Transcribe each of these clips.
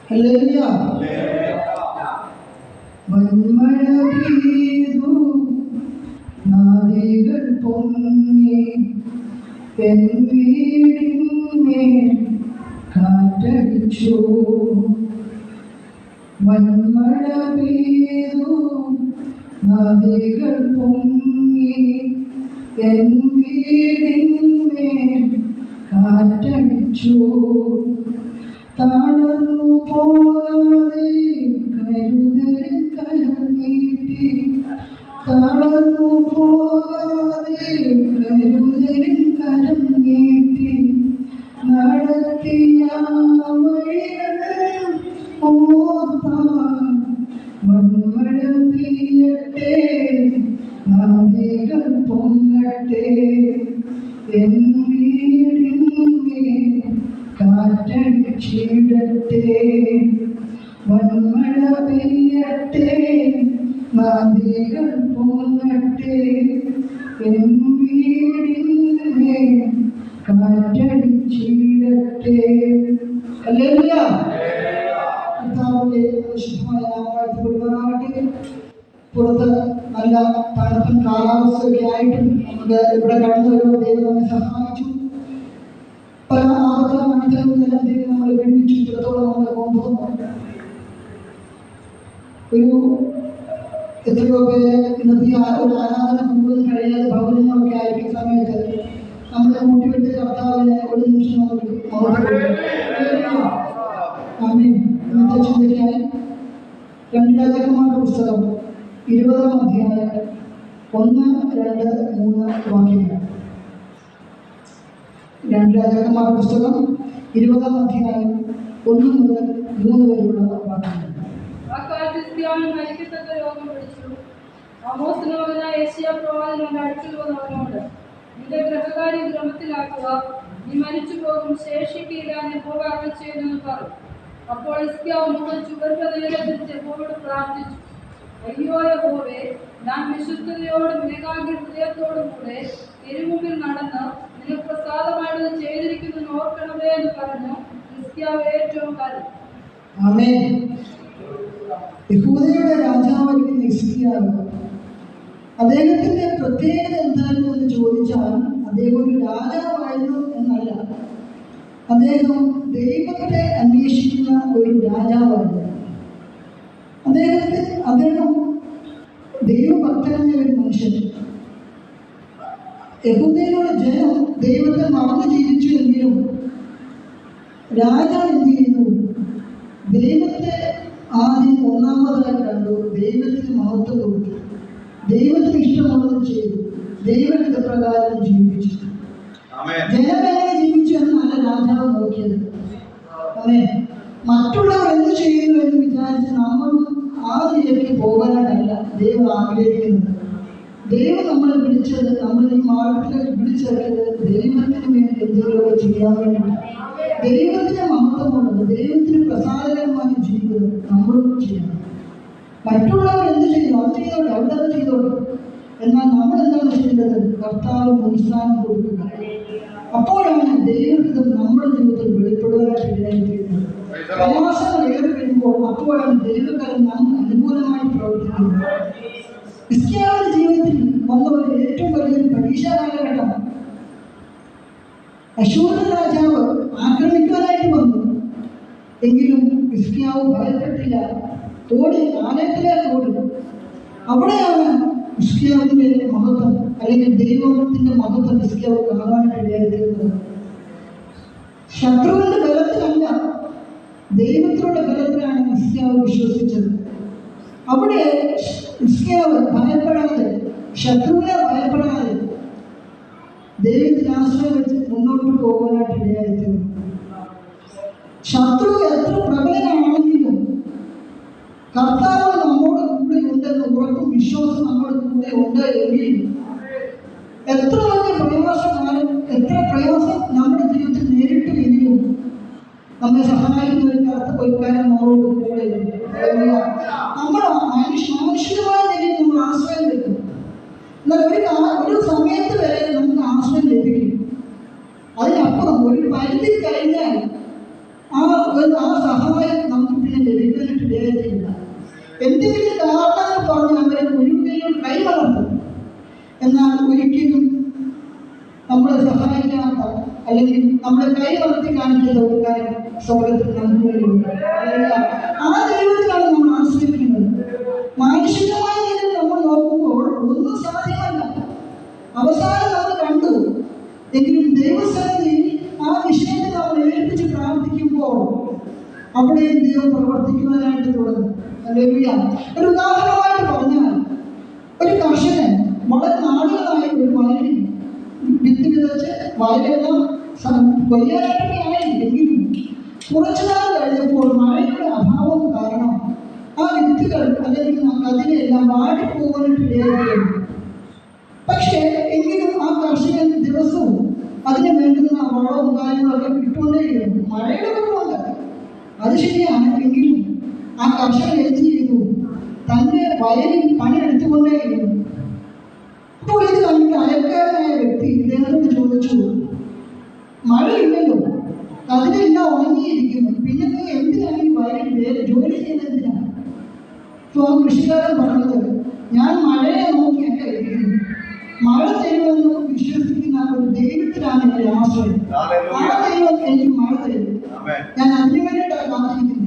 Hallelujah. മൺമഴ പെയ്തു നദികൾ പൊങ്ങി എൻ വീടിന്മേൽ കാറ്റടിച്ചു. മൺമഴ പെയ്തു നദികൾ പൊങ്ങി എൻ വീടിന്മേൽ കാറ്റടിച്ചു. തളർന്നു പോകാതെ കരുതലിൻ കരം നീട്ടി, തളർന്നു പോകാതെ കരുതലിൻ കരം നീട്ടി നടത്തിയ വഴികൾ ഓർത്താൽ മൺമഴ പെയ്യട്ടെ, നദികൾ പൊങ്ങട്ടെ, എൻ വീടിന്മേൽ കാറ്റടിച്ചിടട്ടെ. മൺമഴ പെയ്യട്ടെ, നദികൾ പൊങ്ങട്ടെ, എൻ വീടിന്മേൽ കാറ്റടിച്ചിടട്ടെ. ഹല്ലേലൂയ. കർത്താവിന്റെ പരിശുദ്ധമായ നാമത്തിൽ പുറത്ത് നല്ല തണുപ്പൻ കാലാവസ്ഥയൊക്കെ ആയിട്ടും നമുക്ക് ഇവിടെ കടന്നു വരുമ്പോൾ ദൈവം നമ്മെ സഹായിച്ചു. പല ആപത്തുകളെല്ലാം ദൈവം നമ്മളെ വിടുവിച്ചു. ഇത്രത്തോളം നമ്മളെ കൊണ്ടുവന്നു. എത്രയോ പേര് ഇന്നത്തെ ഒരു ആരാധന മുഴുവൻ കഴിയാതെ ഭവനങ്ങളൊക്കെ ആയിരിക്കുന്ന സമയത്ത് നമ്മളെ കൂട്ടിവിട്ട് കർത്താവിനെ ഒരു നിമിഷം നമുക്ക് ആമേൻ. ഇന്നത്തെ ചിന്തയ്ക്കായി 2 രാജാക്കന്മാരുടെ പുസ്തകം 20-ാം അധ്യായം 1, 2, 3 വാക്യങ്ങൾ. 2 രാജാക്കന്മാരുടെ പുസ്തകം 20-ാം അധ്യായം 1 മുതൽ 3 വരെയുള്ള വാക്യങ്ങൾ. മരിക്കത്തക്ക രോഗം പിടിച്ചു. ആമോസിന്റെ മകനായ യെശയ്യാ പ്രവാചകൻ അടുക്കൽ വന്ന് അവനോട്, നിന്റെ ഗ്രഹകാര്യം ക്രമത്തിലാക്കുക, നീ മരിച്ചു പോകും, ശേഷിക്കില്ല, യഹോവ അരുളിച്ചെയ്യുന്നു പറഞ്ഞു. അപ്പോൾ ഹിസ്കീയാവ് മുഖം ചുവരുടെ നേരെ തിരിച്ച് യഹോവയോട് പ്രാർത്ഥിച്ചു, അയ്യോ യഹോവേ, ഞാൻ വിശുദ്ധതയോടും ഏകാഗ്ര ഹൃദയത്തോടും കൂടെ തിരുമുമ്പിൽ നടന്ന് നിനക്ക് പ്രസാദമായിട്ട് ചെയ്തിരിക്കുന്നു ഓർക്കണമേ എന്ന് പറഞ്ഞു ഹിസ്കീയാവ് ഏറ്റവും കരഞ്ഞു. ആമേൻ. യഹൂദയുടെ രാജാവായിരിക്കുന്ന ഹിസ്കീയാവ്, അദ്ദേഹത്തിന്റെ പ്രത്യേകത എന്തായിരുന്നു എന്ന് ചോദിച്ചാൽ അദ്ദേഹം ഒരു രാജാവായിരുന്നു എന്നല്ല, അദ്ദേഹം ദൈവത്തെ അന്വേഷിക്കുന്ന ഒരു രാജാവായിരുന്നു. അദ്ദേഹം ദൈവഭക്തനായ ഒരു മനുഷ്യൻ. യഹൂദയിലുള്ള ജനം ദൈവത്തെ മറന്നു ജീവിച്ചു എങ്കിലും രാജാവ് എന്ത് ചെയ്യുന്നു? ദൈവത്തെ ആദ്യം ഒന്നാമതായി കണ്ടു, ദൈവത്തിന് മഹത്വം കൊടുത്തു, ദൈവത്തിന് ഇഷ്ടമുള്ളത് ചെയ്തു, ദൈവഹിതപ്രകാരം ജീവിച്ചു. ജനം എങ്ങനെ ജീവിച്ചു എന്നല്ല രാജാവ് നോക്കിയത്. അതെ, മറ്റുള്ളവർ എന്ത് ചെയ്യുന്നു എന്ന് വിചാരിച്ച് നമ്മൾ ആ നിലയ്ക്ക് പോകാനല്ല ദൈവം ആഗ്രഹിക്കുന്നത്. ദൈവം നമ്മളെ വിളിച്ചത്, നമ്മൾ ഈ മാർഗത്തിലേക്ക് വിളിച്ചത് ദൈവത്തിന് വേണ്ടി എന്തെങ്കിലുമൊക്കെ ചെയ്യാൻ വേണ്ടിയിട്ടാണ്. ദൈവത്തിന് മഹത്വമുള്ളത്, ദൈവത്തിന് പ്രസാദകരമായ ജീവിതം നമ്മളും ചെയ്യണം. മറ്റുള്ളവർ എന്ത് ചെയ്യും അത് ചെയ്തോട്ടെ, അവരത് ചെയ്തോട്ടെ. എന്നാൽ നമ്മൾ എന്താണ് ചെയ്യേണ്ടത്? കർത്താവ് മുൻസ്ഥാനം കൊടുക്കുക. അപ്പോഴാണ് ദൈവഹിതം നമ്മുടെ ജീവിതത്തിൽ വെളിപ്പെടുവാനായിട്ട് ഇടയായിത്തീരുന്നത്. പ്രയാസങ്ങൾ ഏറി വരുമ്പോൾ അപ്പോഴാണ് ദൈവകരം നമുക്ക് അനുകൂലമായി പ്രവർത്തിക്കുന്നത്. ഹിസ്കീയാവിന്റെ ജീവിതത്തിൽ വന്ന ഒരു ഏറ്റവും വലിയൊരു പരീക്ഷാ കാലഘട്ടം. അശൂർ രാജാവ് ആക്രമിക്കാനായിട്ട് വന്നു. എങ്കിലും ഹിസ്കീയാവ് ഭയപ്പെട്ടില്ല, ഓടി, ആലയത്തിലേക്ക് ഓടി. അവിടെയാണ് ഹിസ്കീയാവിന്റെ മഹത്വം, അല്ലെങ്കിൽ ദൈവത്തിന്റെ മഹത്വം ഹിസ്കീയാവ് കാണാനായിട്ട് ഇടയായിത്തീരുന്നത്. ശത്രുവിന്റെ ബലത്തിലല്ല, ദൈവത്തിലുള്ള ബലത്തിലാണ് ഹിസ്കീയാവ് വിശ്വസിച്ചത്. അവിടെ ഹിസ്കീയാവ് ഭയപ്പെടാതെ, ശത്രുവിനെ ഭയപ്പെടാതെ ദൈവത്തിൽ ആശ്രയം വെച്ച് മുന്നോട്ട് പോകാനായിട്ട് ഇടയായിത്തീർന്നു. ശത്രു എത്ര പ്രബലനാണെങ്കിലും കർത്താവ് നമ്മോട് കൂടെ ഉണ്ടെന്ന് ഉറപ്പും വിശ്വാസം നമ്മുടെ കൂടെ ഉണ്ട് എങ്കിൽ എത്ര വലിയ പ്രയാസമായാലും, എത്ര പ്രയാസം നമ്മുടെ ജീവിതത്തിൽ നേരിട്ട് വരികയും നമ്മെ സഹായിക്കുന്ന ഒരു കർത്താവ് നമ്മളോട് കൂടെ ഉണ്ട്. നമ്മൾ മാനുഷികമായ നിലയിൽ നമ്മൾ ആശ്രയം വെക്കും. എന്നാൽ ഒരു സമയത്ത് വരെ നമുക്ക് ആശ്രയം ലഭിക്കും. അതിനപ്പുറം ഒരു പരിധി കഴിഞ്ഞാൽ ആ സഹായം നമുക്ക് ഇടയത്തില്ല. എന്തെങ്കിലും കാരണങ്ങൾ പറഞ്ഞ് അവരെ ഒഴിവുകയും കൈവളർത്തും. എന്നാൽ ഒരിക്കലും നമ്മളെ സഹായിക്കാത്ത അല്ലെങ്കിൽ നമ്മളെ കൈ വളർത്തി കാണിക്കുന്ന ഒരു കാര്യം സ്വർഗത്തിൽ നമുക്ക് വേണ്ടിയുണ്ട്. ആ ദൈവത്തിലാണ് നമ്മൾ ആശ്രയിക്കുന്നത്. മാനുഷികമായ രീതിയിൽ നമ്മൾ നോക്കുമ്പോൾ ഒന്നും സാധ്യമല്ല. അവസാനം നമ്മൾ കണ്ടു. എങ്കിലും ദൈവസന്നിധിയിൽ ആ വിഷയത്തെ നമ്മൾ ഏൽപ്പിച്ച് പ്രാർത്ഥിക്കുമ്പോൾ അവിടെയും ദൈവം പ്രവർത്തിക്കുവാനായിട്ട് തുടങ്ങും. ഹല്ലേലൂയ. ഒരു ഉദാഹരണമായിട്ട് പറഞ്ഞാൽ, ഒരു കർഷകൻ വളരെ നാളുകളായി ഒരു വയലിൽ വിത്ത് വിതച്ച് വയലെല്ലാം കൊയ്യാനായിട്ടൊക്കെ ആയിരിക്കും. കുറച്ചു നാൾ കഴിഞ്ഞപ്പോൾ മഴയുടെ അഭാവം കാരണം ആ വിത്തുകൾ അല്ലെങ്കിൽ ആ കതിരെല്ലാം വാടിപ്പോകാനായിട്ടിടയായിരുന്നു. പക്ഷേ എങ്കിലും ആ കർഷകൻ ദിവസവും അതിന് വേണ്ടുന്ന വളവും കാര്യങ്ങളൊക്കെ ഇട്ടുകൊണ്ടേയിരുന്നു. മഴയുടെ കുറവുണ്ട്, അത് ശരിയാണ്. എങ്കിലും ആ കർഷകൻ എന്ത് ചെയ്തു? തൻ്റെ വയലിൽ പണിയെടുത്തുകൊണ്ടേയിരുന്നു. അപ്പോൾ ഇത് കണ്ടിട്ട് അയൽക്കാരനായ വ്യക്തി ഇദ്ദേഹത്തോട് ചോദിച്ചു, മഴയില്ലല്ലോ, കതിരെല്ലാം ഉണങ്ങിയിരിക്കുന്നു, പിന്നെ നീ എന്തിനാണ് ഈ വയലിൽ ജോലി ചെയ്യുന്നതിനാണ്? അപ്പോൾ ആ കൃഷിക്കാരൻ പറഞ്ഞത്, ഞാൻ മഴയെ നോക്കിയല്ല ഇരിക്കുന്നു. മഴ തരുമെന്ന് വിശ്വസിക്കുന്ന ഒരു ദൈവത്തിലാണ് എൻ്റെ ആശ്രയം. ആ ദൈവം എനിക്ക് മഴ തരും. ഞാൻ അതിനു വേണ്ടിയിട്ടാണ് കാത്തിരിക്കുന്നത്.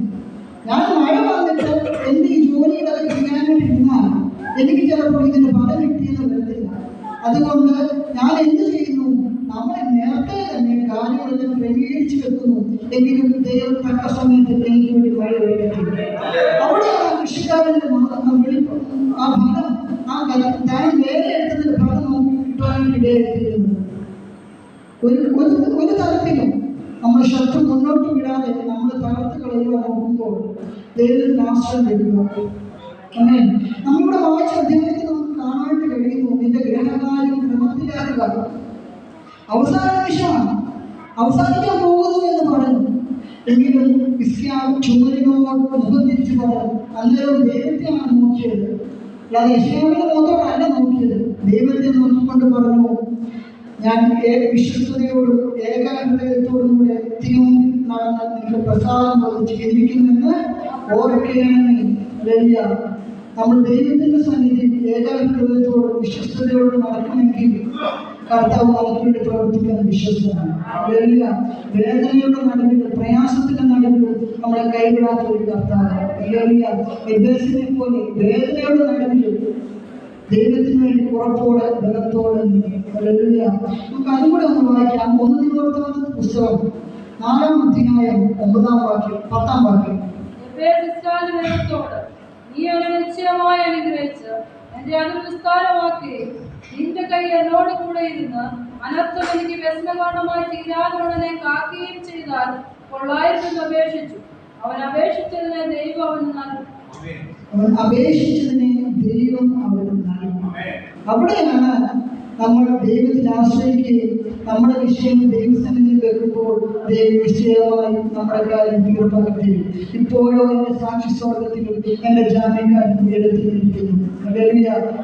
ഞാൻ മഴ വന്നിട്ട് എൻ്റെ ഈ ജോലിയുടെ ചെയ്യാനായിട്ടിരുന്നാൽ എനിക്ക് ചിലപ്പോൾ ഇതിന് ഫലം കിട്ടിയെന്ന് വരത്തില്ല. അതുകൊണ്ട് ഞാൻ എന്ത് ചെയ്യുന്നു? നമ്മൾ നേരത്തെ തന്നെ കാര്യങ്ങളെല്ലാം ക്രമീകരിച്ച് വെക്കുന്നു. എങ്കിലും ദൈവം തക്ക സമയത്ത് എനിക്ക് വേണ്ടി മഴ വരത്തില്ല. അവിടെയാണ് കൃഷിക്കാരൻ്റെ ആ ഫലം, ആ താൻ വേറെ എടുത്തതിൻ്റെ ഫലം നമുക്ക് കിട്ടാനായിട്ടിടയായിരിക്കുന്നത്. ഒരു തരത്തിലും നമ്മൾ ശ്രദ്ധ മുന്നോട്ട് വിടാതെ നമ്മൾ തകർത്ത് കളയുവാൻ നോക്കുമ്പോൾ ദൈവത്തിന് ആശ്രയം ലഭിക്കുക. അങ്ങനെ നമ്മുടെ വായിച്ച അധ്യായത്തിൽ നമുക്ക് കാണാനായിട്ട് കഴിയുന്നു, നിന്റെ ഗ്രഹകാര്യം ക്രമത്തിലാക്കുക. അവസാന നിമിഷമാണ്, അവസാനിക്കാൻ പോകുന്നു എന്ന് പറഞ്ഞു. എങ്കിലും ഇസ്ലാം ചുമരിനോട് മുഖം തിരിച്ചു പറഞ്ഞു. അന്നേരം ദൈവത്തെയാണ് നോക്കിയത്, അല്ലാതെ ഇസ്ലാമിന്റെ മുഖത്തോടല്ല നോക്കിയത്. ദൈവത്തെ നോക്കിക്കൊണ്ട് പറഞ്ഞു, ഞാൻ വിശ്വസ്തയോടും ഏകാഗ്രതയോടും കൂടെ തിരുമുമ്പിൽ നടന്ന് നിങ്ങൾക്ക് പ്രസാദം വഹിച്ച് ജീവിക്കുമെന്ന് ഓർക്കണമേ. ഹല്ലേലൂയ. നമ്മൾ ദൈവത്തിന്റെ സന്നിധിയിൽ ഏകാഗ്രതയോടും വിശ്വസ്തയോടും നടക്കണമെങ്കിൽ കർത്താവ് നമുക്ക് വേണ്ടി പ്രവർത്തിക്കാൻ വിശ്വസ്തനാണ്. ഹല്ലേലൂയ. വേദനയുടെ നടുവിൽ, പ്രയാസത്തിന്റെ നടുവിൽ നമ്മളെ കൈവിടാത്ത ഒരു കർത്താവ്. ഹല്ലേലൂയ. എബേസിനെ പോലെ വേദനയുടെ നടുവിൽ ദൈവത്തിന് വേണ്ടി ഉറപ്പോടെ ബലത്തോടെ. ഹല്ലേലൂയ. നമുക്ക് അതുകൂടെ ഒന്ന് വായിക്കാം. 1 ദിനവൃത്താന്ത പുസ്തകം 4-ാം അധ്യായം 9-ാം വാക്യം 10-ാം വാക്യം. നീ അവനെ നിശ്ചയമായി അനുഗ്രഹിച്ച് എന്റെ അനുവിസ്താരമാക്കി നിന്റെ കൈ എന്നോട് കൂടെ ഇരുന്ന് അനർത്ഥം എനിക്ക് വ്യസനകാരണമായി തീരാതോടനെ കാക്കുകയും ചെയ്താൽ കൊള്ളായിരുന്നു അപേക്ഷിച്ചു. അവൻ അപേക്ഷിച്ചതിനെ ദൈവം അവന് നൽകും. അവിടെയാണ് നമ്മൾ ദൈവത്തിൽ ആശ്രയിക്കുകയും നമ്മുടെ വിഷയം ദൈവസന്നിധിയിൽ വെക്കുമ്പോൾ ദൈവം നിശ്ചയമായി നമ്മുടെ കാര്യം തീർപ്പാക്കി. ഇപ്പോഴോ എൻ്റെ സാക്ഷി സ്വർഗത്തിലും എൻ്റെ ജാമ്യക്കാരും എടുത്തിരിക്കുന്നു.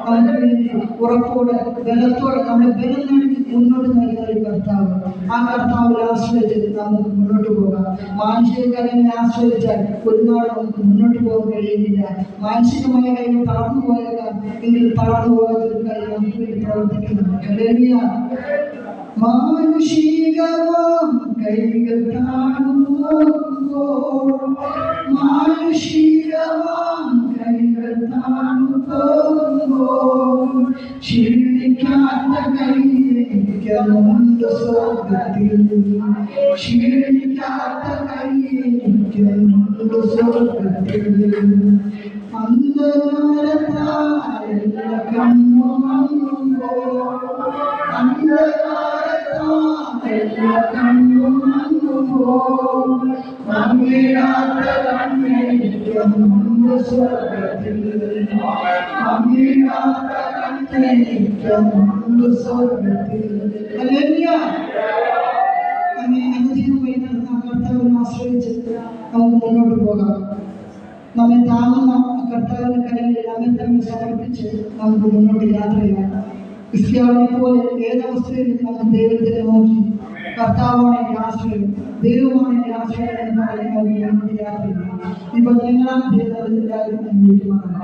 നമുക്ക് വേണ്ടി ഉറപ്പോടെ ബലത്തോടെ നമ്മളെ ബലം നൽകി മുന്നോട്ട് നൽകുന്ന ഒരു കർത്താവ്. ആ കർത്താവിൽ ആശ്രയിച്ച് നമുക്ക് മുന്നോട്ട് പോകാം. മാനുഷിക കാര്യങ്ങളെ ആശ്രയിച്ചാൽ ഒരു നാൾ നമുക്ക് മുന്നോട്ട് പോകാൻ കഴിയുന്നില്ല. മാനസികമായ കാര്യങ്ങൾ തളർന്നു പോയേക്കാം, എങ്കിൽ തളർന്നു പോകാത്തൊരു കാര്യം നമുക്ക് വേണ്ടി പ്രവർത്തിക്കുന്നുണ്ട്. ഹല്ലേലൂയ. മാനുഷികമാം കൈകൾ താണുപോകുമ്പോൾ, മാനുഷികമാം കൈകൾ താണുപോകുമ്പോൾ ക്ഷീണിക്കാത്ത കൈയ്യെനിക്കുണ്ട് സ്വർഗത്തിൽ. ക്ഷീണിക്കാത്ത കൈയ്യെനിക്കുണ്ട് സ്വർഗത്തിൽ. അന്ധകാരത്താൽ കണ്ണു മങ്ങുമ്പോൾ, അന്ധകാരത്താൽ കണ്ണു മങ്ങുമ്പോൾ മങ്ങിടാത്ത കണ്ണെനിക്കുണ്ട് സ്വർഗത്തിൽ. മങ്ങിടാത്ത കണ്ണെനിക്കുണ്ട് സ്വർഗത്തിൽ. ഹല്ലേലൂയ. അനുദിനം വഴി നടന്ന കർത്താവിനെ ആശ്രയിച്ച് നമുക്ക് മുന്നോട്ട് പോകാം. നമ്മെ താങ്ങുന്ന കർത്താവിന്റെ കരങ്ങളിൽ നമ്മെ തന്നെ സമർപ്പിച്ച് നമുക്ക് മുന്നോട്ട് യാത്ര ചെയ്യാം. ക്രിസ്ത്യാനിയെ പോലെ ഏതവസ്ഥയിലും നമുക്ക് ദൈവത്തെ നോക്കി കർത്താവാണ് എൻ്റെ ആശ്രയം, ദൈവമാണ് എൻ്റെ ആശ്രയം എന്ന് പറയുന്നത് ഞങ്ങളുടെ യാത്രയാണ്. ഇപ്പോൾ ഞങ്ങളാണ് എല്ലാവരും അന്വേഷിക്കുന്നത്.